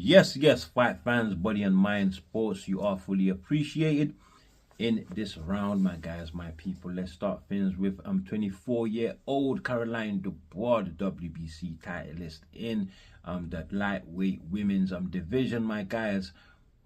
Yes, fight fans, body and mind sports, you are fully appreciated in this round, my guys, my people. Let's start things with 24-year-old Caroline Dubois, the WBC titleist in the lightweight women's division, my guys,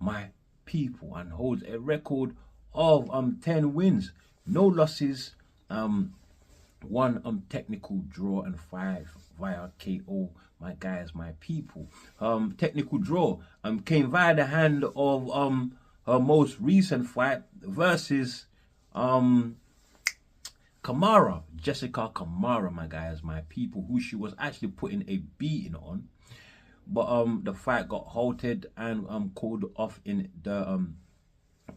my people, and holds a record of 10 wins, no losses, one technical draw and 5 via KO, my guys, my people. Technical draw came via the hand of her most recent fight versus Jessica Kamara, my guys, my people, who she was actually putting a beating on, but the fight got halted and called off in the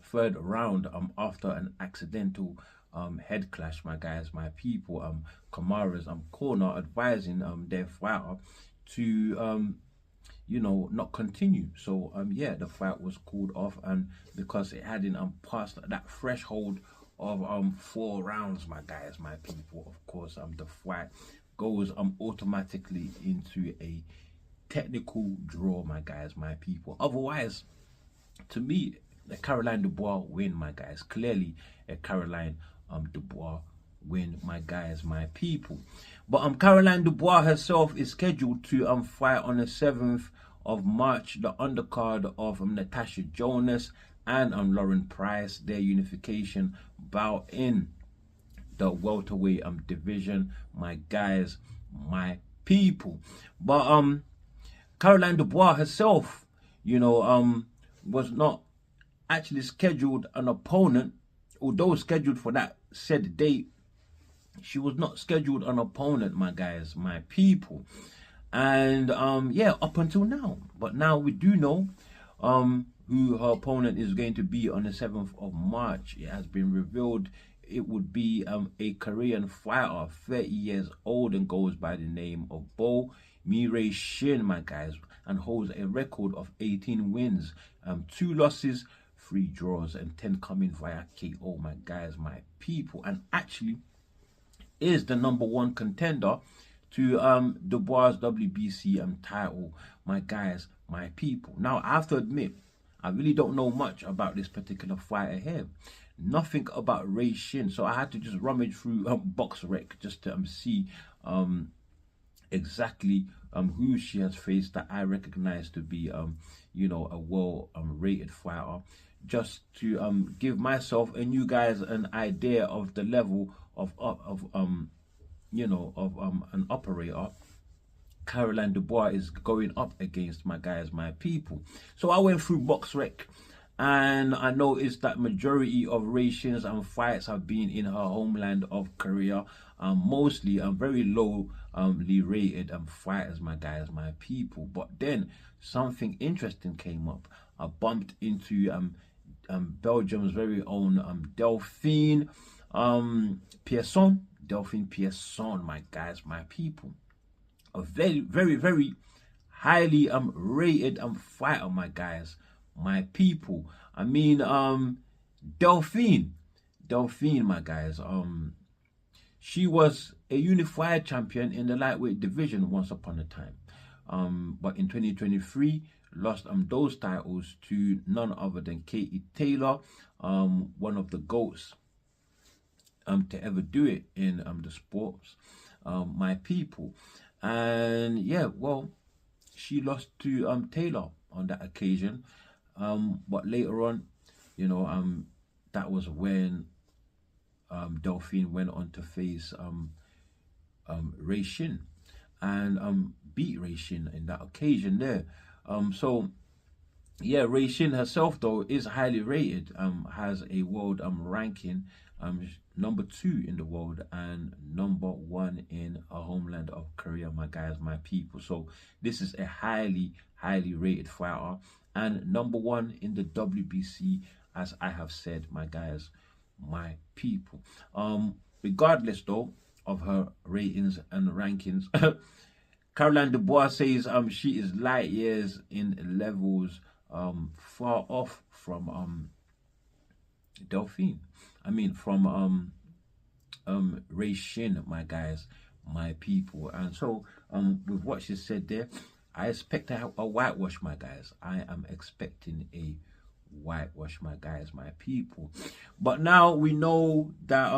third round after an accidental head clash, my guys, my people. Kamara's corner advising their fighter to not continue. So yeah, the fight was called off, and because it hadn't passed that threshold of 4 rounds, my guys, my people, of course the fight goes automatically into a technical draw, my guys, my people. Otherwise, to me, the Caroline Dubois win, my guys. Clearly a Caroline Dubois win, my guys, my people. But Caroline Dubois herself is scheduled to fight on the 7th of March, the undercard of Natasha Jonas and Lauren Price, their unification bout in the welterweight division, my guys, my people. But Caroline Dubois herself, was not actually scheduled an opponent. Although scheduled for that said date, she was not scheduled an opponent, my guys, my people. And yeah, up until now. But now we do know who her opponent is going to be on the 7th of March. It has been revealed it would be a Korean fighter, 30 years old, and goes by the name of Bo Mi Ray Shin, my guys, and holds a record of 18 wins, 2 losses, 3 draws, and 10 coming via KO, my guys, my people, and actually is the #1 contender to Dubois' WBC title, my guys, my people. Now, I have to admit, I really don't know much about this particular fighter here. Nothing about Ray Shin, so I had to just rummage through BoxRec just to see exactly who she has faced that I recognize to be a well rated fighter, just to give myself and you guys an idea of the level of an operator Caroline Dubois is going up against, my guys, my people. So I went through BoxRec and I noticed that majority of Ray Shin's fights have been in her homeland of Korea, mostly very lowly rated fighters, my guys, my people. But then something interesting came up. I bumped into Belgium's very own Delphine Pierson, my guys, my people. A very highly rated fighter, my guys, my people. I mean Delphine, my guys, she was a unified champion in the lightweight division once upon a time, but in 2023 lost those titles to none other than Katie Taylor, one of the GOATs to ever do it in the sports, my people. And yeah, well, she lost to Taylor on that occasion, but later on, that was when Delphine went on to face Ray Shin and beat Ray Shin in that occasion there. So yeah, Ray Shin herself though is highly rated, has a world ranking #2 in the world and #1 in her homeland of Korea, my guys, my people. So this is a highly rated fighter and #1 in the WBC, as I have said, my guys, my people. Regardless though of her ratings and rankings, Caroline Dubois says she is light years in levels far off from Delphine. I mean from Ray Shin, my guys, my people. And so with what she said there, I expect a whitewash, my guys. I am expecting a whitewash, my guys, my people. But now we know that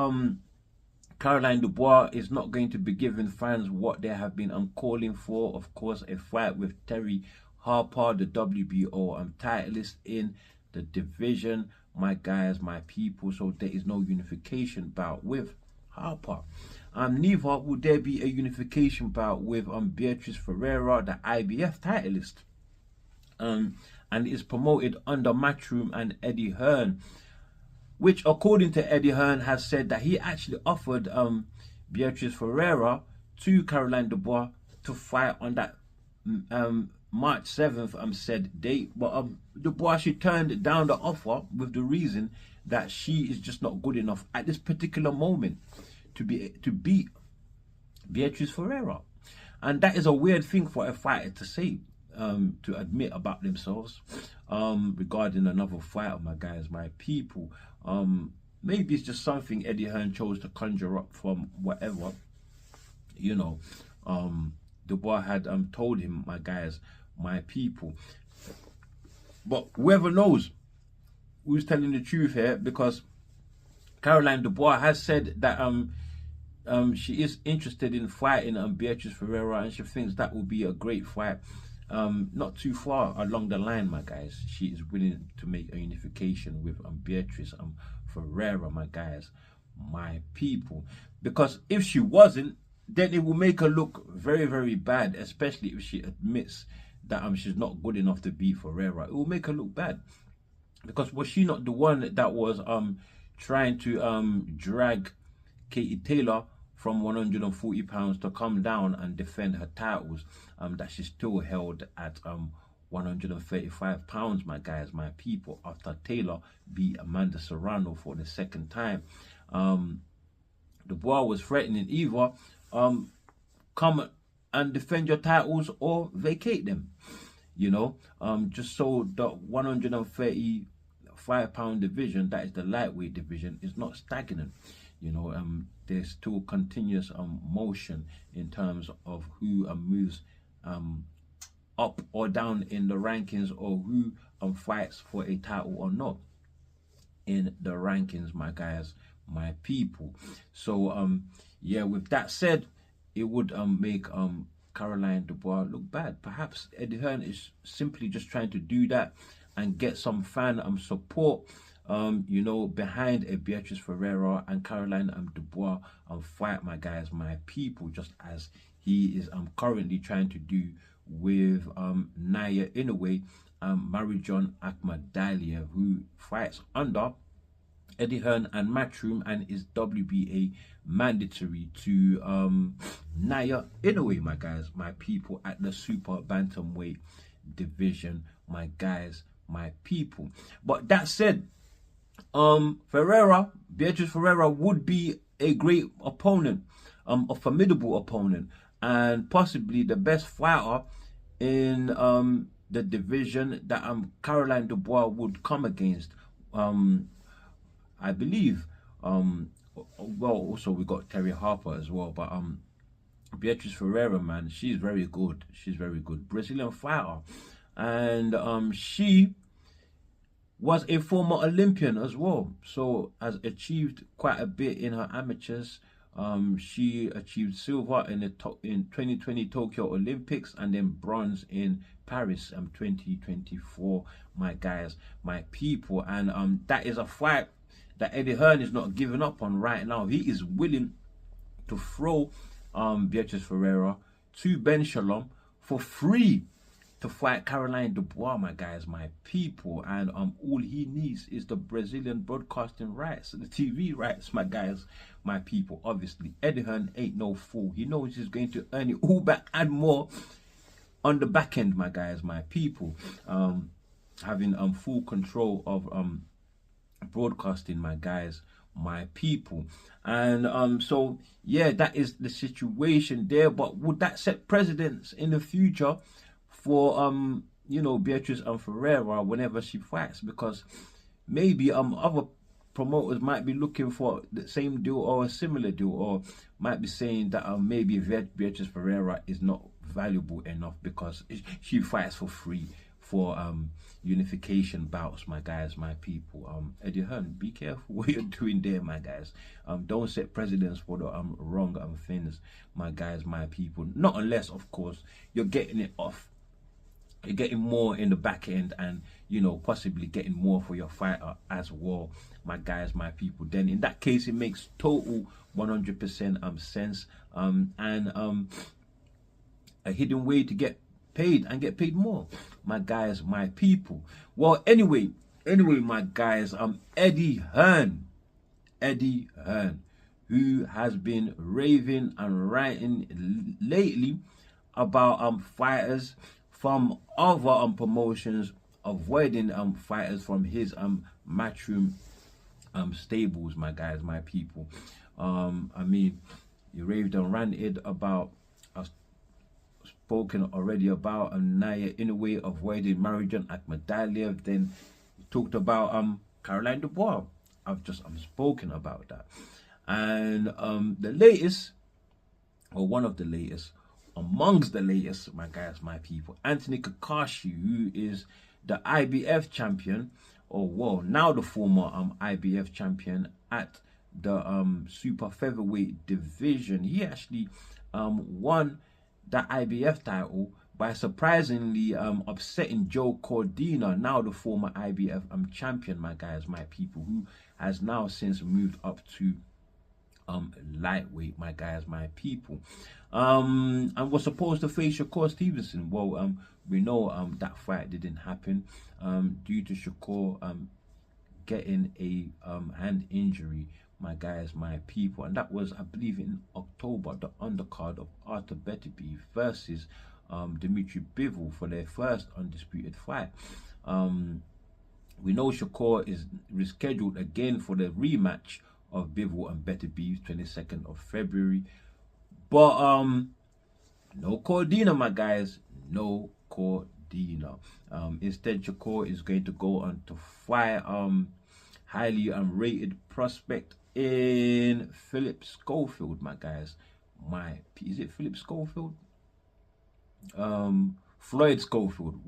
Caroline Dubois is not going to be giving fans what they have been calling for. Of course, a fight with Terry Harper, the WBO titleist in the division, my guys, my people. So there is no unification bout with Harper. Neither would there be a unification bout with Beatrice Ferreira, the IBF titleist. And is promoted under Matchroom and Eddie Hearn, which, according to Eddie Hearn, has said that he actually offered Beatrice Ferreira to Caroline Dubois to fight on that March 7th said date. But Dubois, she turned down the offer with the reason that she is just not good enough at this particular moment to beat Beatrice Ferreira. And that is a weird thing for a fighter to say, to admit about themselves regarding another fighter, my guys, my people. Maybe it's just something Eddie Hearn chose to conjure up from whatever, you know, Dubois had told him, my guys, my people. But whoever knows who's telling the truth here, because Caroline Dubois has said that she is interested in fighting Beatrice Ferreira, and she thinks that will be a great fight. Not too far along the line, my guys, she is willing to make a unification with Beatrice Ferreira, my guys, my people. Because if she wasn't, then it will make her look very, very bad, especially if she admits that she's not good enough to beat Ferreira. It will make her look bad. Because was she not the one that was trying to drag Katie Taylor from 140 pounds to come down and defend her titles that she still held at 135 pounds, my guys, my people, after Taylor beat Amanda Serrano for the second time? Dubois was threatening either come and defend your titles or vacate them, you know, just so the 135 pound division, that is the lightweight division, is not stagnant. You know, there's still continuous motion in terms of who moves up or down in the rankings, or who fights for a title or not in the rankings, my guys, my people. So yeah, with that said, it would make Caroline Dubois look bad. Perhaps Eddie Hearn is simply just trying to do that and get some fan support, you know, behind a Beatrice Ferreira and Caroline Dubois fight, my guys, my people, just as he is currently trying to do with Naya Inoue, Marijon Ahmadaliyah, who fights under Eddie Hearn and Matchroom and is WBA mandatory to Naya Inoue, my guys, my people, at the super bantamweight division, my guys, my people. But that said, Beatrice Ferreira would be a great opponent, a formidable opponent, and possibly the best fighter in the division that Caroline Dubois would come against. I believe. Well, also we got Terry Harper as well, but Beatrice Ferreira, man, she's very good. She's very good, Brazilian fighter, and she was a former Olympian as well, so has achieved quite a bit in her amateurs. She achieved silver in the 2020 Tokyo Olympics, and then bronze in Paris 2024, my guys, my people. And that is a fight that Eddie Hearn is not giving up on right now. He is willing to throw Beatrice Ferreira to Ben Shalom for free to fight Caroline Dubois, my guys, my people. And all he needs is the Brazilian broadcasting rights, the TV rights, my guys, my people. Obviously, Eddie Hearn ain't no fool. He knows he's going to earn it all back and more on the back end, my guys, my people. Having full control of broadcasting, my guys, my people. And so yeah, that is the situation there. But would that set precedents in the future for you know, Beatrice Ferreira whenever she fights? Because maybe other promoters might be looking for the same deal or a similar deal, or might be saying that maybe Beatrice Ferreira is not valuable enough because she fights for free for unification bouts, my guys, my people. Eddie Hearn, be careful what you're doing there, my guys. Don't set precedents for the wrong things, my guys, my people. Not unless, of course, you're getting it off. You're getting more in the back end, and you know, possibly getting more for your fighter as well, my guys, my people. Then in that case, it makes total 100% sense, and a hidden way to get paid and get paid more, my guys, my people. Well, anyway, my guys, Eddie Hearn, who has been raving and writing lately about fighters from other promotions avoiding fighters from his matchroom stables, my guys, my people. I mean, he raved and ranted about, spoken already about Naya Inoue avoiding Marijan Akhmadaliev. Then he talked about Caroline Dubois. I've spoken about that. And the latest, or one of the latest, amongst the latest, my guys, my people, Anthony Cacace, who is the IBF champion, or well, now the former IBF champion at the super featherweight division. He actually won the IBF title by surprisingly upsetting Joe Cordina, now the former IBF champion, my guys, my people, who has now since moved up to lightweight, my guys, my people, and was supposed to face Shakur Stevenson. Well, we know that fight didn't happen due to Shakur getting a hand injury, my guys, my people, and that was, I believe, in October, the undercard of Artur Beterbiev versus Dmitry Bivol for their first undisputed fight. We know Shakur is rescheduled again for the rematch of Bivol and Beterbiev, 22nd of February. But no Cordina, my guys, no Cordina. Instead, Shakur is going to go on to fight highly rated prospect in Philip Schofield, my guys. Is it Philip Schofield? Floyd Schofield.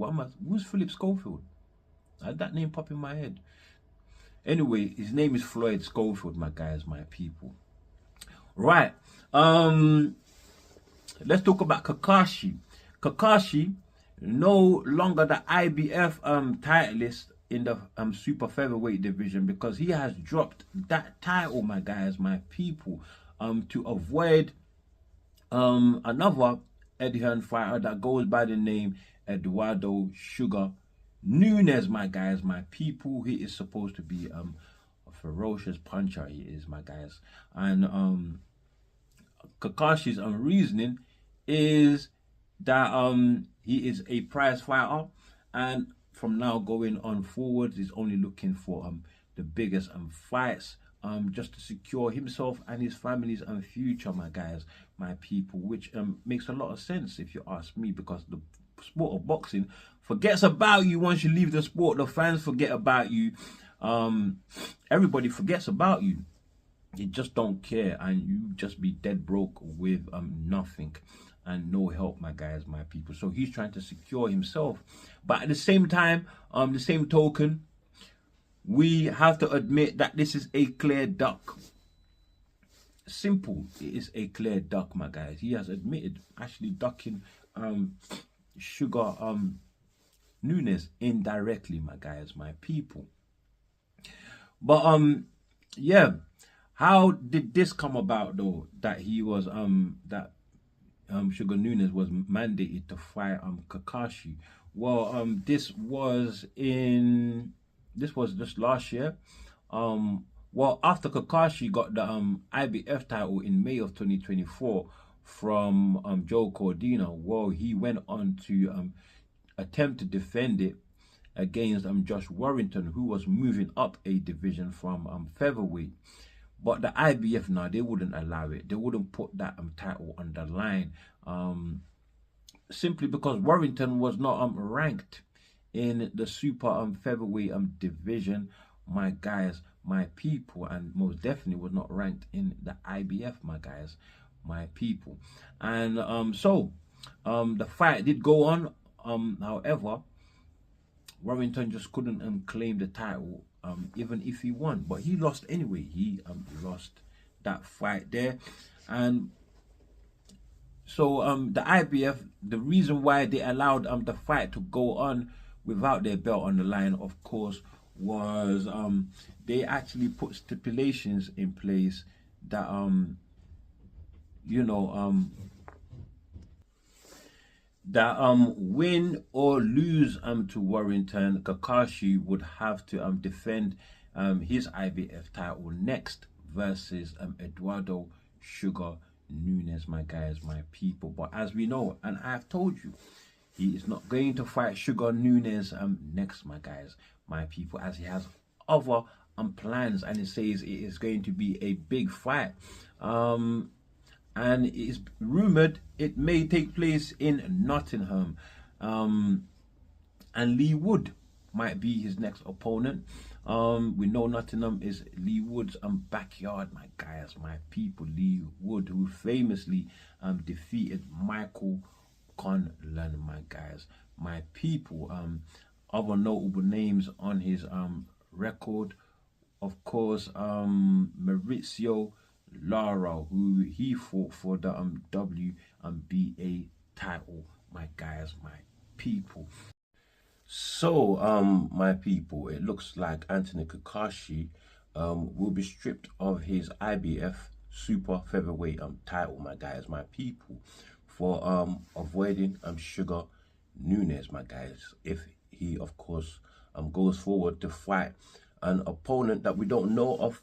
Who's Philip Schofield? I had that name pop in my head. Anyway, his name is Floyd Schofield, my guys, my people. Right. Let's talk about Cacace. Cacace, no longer the IBF titleist in the super featherweight division, because he has dropped that title, my guys, my people, to avoid another Eddie Hearn fighter that goes by the name Eduardo Sugar Nunes, my guys, my people. He is supposed to be a ferocious puncher, he is, my guys. And Cacace's reasoning is that he is a prize fighter, and from now going on forward, he's only looking for the biggest fights, just to secure himself and his family's future, my guys, my people, which makes a lot of sense if you ask me, because the sport of boxing forgets about you once you leave the sport. The fans forget about you. Everybody forgets about you. You just don't care, and you just be dead broke with nothing and no help, my guys, my people. So he's trying to secure himself, but at the same time, the same token, we have to admit that this is a clear duck. Simple. It is a clear duck, my guys. He has admitted actually ducking Sugar Nunes indirectly, my guys, my people. But yeah, how did this come about though, that he was Sugar Nunes was mandated to fight Cacace? Well, this was just last year. Well, after Cacace got the IBF title in May of 2024 from Joe Cordina, well, he went on to attempt to defend it against Josh Warrington, who was moving up a division from featherweight. But the IBF, now, they wouldn't allow it. They wouldn't put that title on the line, simply because Warrington was not ranked in the super featherweight division, my guys, my people, and most definitely was not ranked in the IBF, my guys, my people. And so The fight did go on. However, Warrington just couldn't claim the title, even if he won. But he lost anyway. He lost that fight there, and so the IBF, the reason why they allowed the fight to go on without their belt on the line, of course, was they actually put stipulations in place that you know that win or lose to Warrington, Cacace would have to defend his IBF title next versus Eduardo Sugar Nunes, my guys, my people. But as we know, and I've told you, he is not going to fight Sugar Nunes next, my guys, my people, as he has other plans, and it says it is going to be a big fight. And it is rumored it may take place in Nottingham, and Lee Wood might be his next opponent. We know Nottingham is Lee Wood's backyard, my guys, my people. Lee Wood, who famously defeated Michael Conlan, my guys, my people. Other notable names on his record, of course, Maurizio Lara, who he fought for the WBA title, my guys, my people. So, my people, it looks like Anthony Cacace will be stripped of his IBF super featherweight title, my guys, my people, for avoiding Sugar Nunes, my guys, if he, of course, goes forward to fight an opponent that we don't know of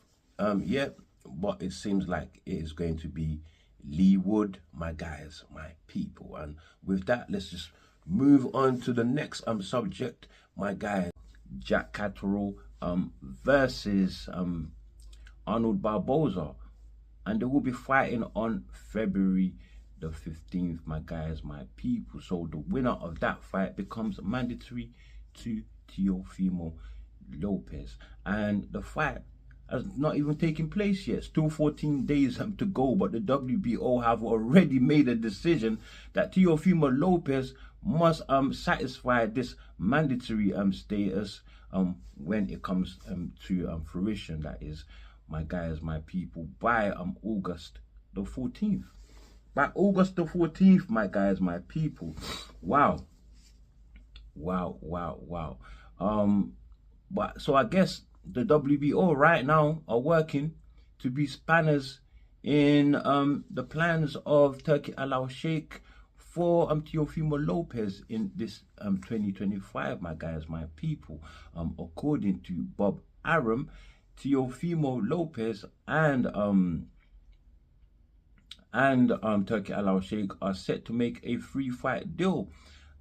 yet, but it seems like it is going to be Lee Wood, my guys, my people. And with that, let's just move on to the next subject, my guys. Jack Catterall versus Arnold Barboza, and they will be fighting on February the 15th, my guys, my people. So the winner of that fight becomes mandatory to Teofimo Lopez, and the fight has not even taken place yet. Still 14 days to go, but the WBO have already made a decision that Teofimo Lopez must satisfy this mandatory status when it comes to fruition, that is, my guys, my people, by August the 14th. By August the 14th, my guys, my people. Wow. But so I guess the WBO right now are working to be spanners in the plans of Turki Alalshikh for Teofimo Lopez in this 2025, my guys, my people. According to Bob Arum, Teofimo Lopez and Turki Alalshikh are set to make a free fight deal.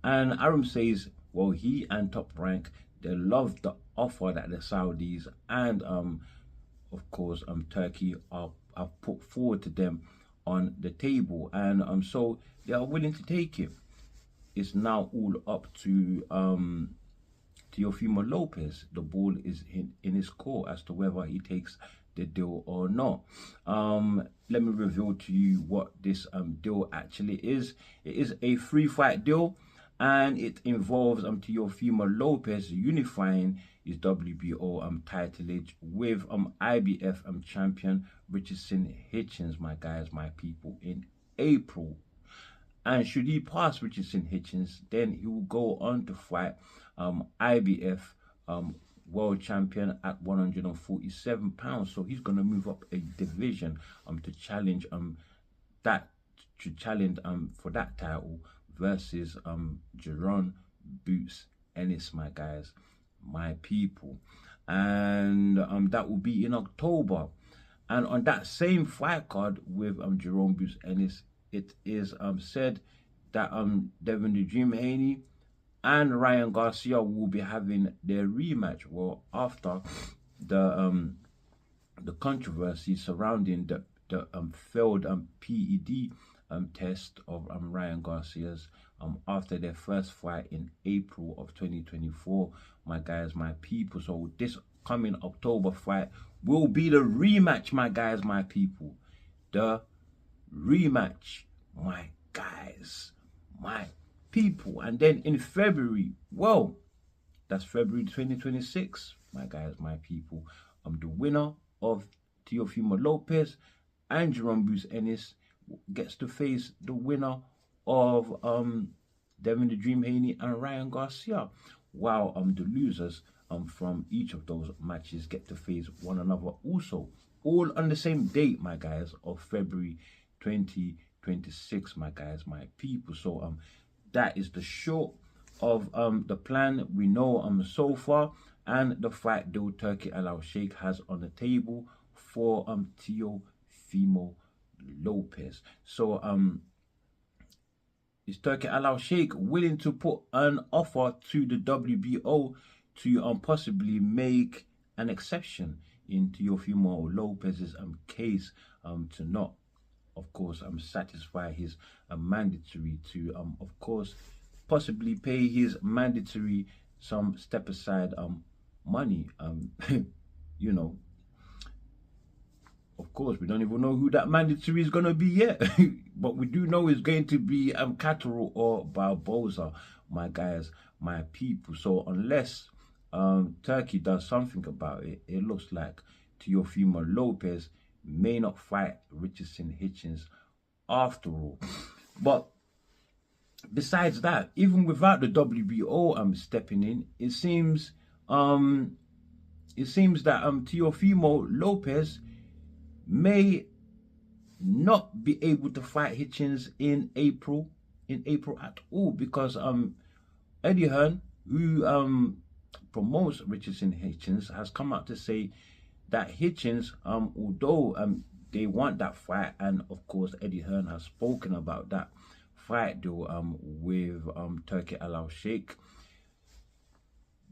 And Arum says, well, he and Top Rank, they love the offer that the Saudis and of course Turkey have put forward to them on the table, and so they are willing to take it. It's now all up to Teofimo Lopez. The ball is in his court as to whether he takes the deal or not. Let me reveal to you what this deal actually is. It is a free fight deal, and it involves Teofimo Lopez unifying his WBO titleage with IBF champion Richardson Hitchens, my guys, my people, in April. And should he pass Richardson Hitchens, then he will go on to fight IBF world champion at 147 pounds. So he's gonna move up a division to challenge for that title versus Jerron Boots Ennis, my guys, my people. And that will be in October. And on that same fight card with Jerome Boots Ennis, it is said that Devin the Dream Haney and Ryan Garcia will be having their rematch. Well, after the controversy surrounding the failed PED test of Ryan Garcia's after their first fight in April of 2024, my guys, my people. So this coming October fight will be the rematch, my guys, my people. The rematch, my guys, my people. And then in February, well, that's February 2026, my guys, my people. The winner of Teofimo Lopez and Jerome Bruce Ennis gets to face the winner of Devin the Dream Haney and Ryan Garcia, while the losers from each of those matches get to face one another also, all on the same date, my guys, of February 2026, my guys, my people. So that is the short of the plan we know so far, and the fight deal Turki Alalshikh has on the table for Teofimo Lopez. So is Turki Alalshikh willing to put an offer to the WBO to possibly make an exception in Teofimo Lopez's case to not, of course, satisfy his mandatory, to of course possibly pay his mandatory some step aside money, you know. Of course, we don't even know who that mandatory is going to be yet. But we do know it's going to be Catterall or Barboza, my guys, my people. So unless Turkey does something about it, it looks like Teofimo Lopez may not fight Richardson Hitchens after all. But besides that, even without the WBO stepping in, it seems that Teofimo Lopez may not be able to fight Hitchens in April at all, because Eddie Hearn, who promotes Richardson Hitchens, has come out to say that Hitchens, although they want that fight, and of course Eddie Hearn has spoken about that fight deal with Turki Alalshikh,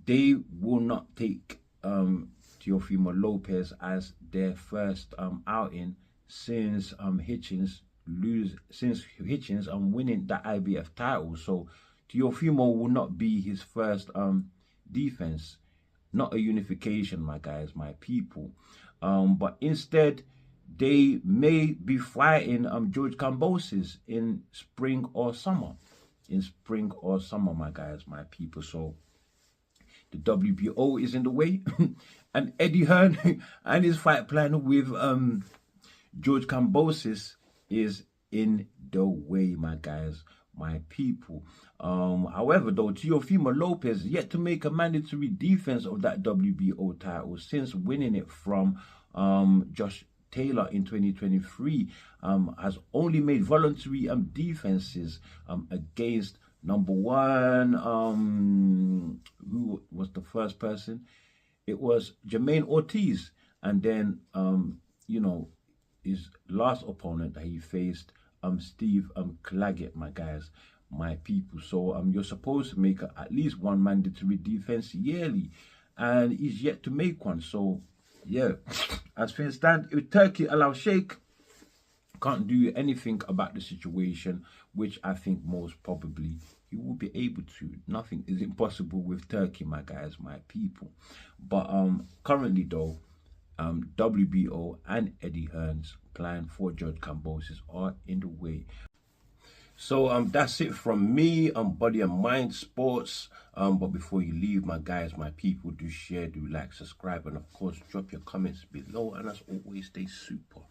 they will not take Teofimo Lopez as their first outing since Hitchens winning the IBF title. So Teofimo will not be his first defense, not a unification, my guys, my people. But instead, they may be fighting George Kambosos in spring or summer. My guys, my people. So the WBO is in the way, and Eddie Hearn and his fight plan with George Kambosos is in the way, my guys, my people. However, though, Teofimo Lopez yet to make a mandatory defense of that WBO title since winning it from Josh Taylor in 2023, has only made voluntary defenses against number one, who was the first person? It was Jermaine Ortiz, and then you know, his last opponent that he faced, Steve Claggett, my guys, my people. So you're supposed to make at least one mandatory defense yearly, and he's yet to make one. So yeah, as things stand, if Turki Alalshikh can't do anything about the situation, which I think most probably he will be able to. Nothing is impossible with Turkey, my guys, my people. But currently though, WBO and Eddie Hearn's plan for George Kambosos are in the way. So that's it from me on Body and Mind Sports. But before you leave, my guys, my people, do share, do like, subscribe, and of course drop your comments below. And as always, stay super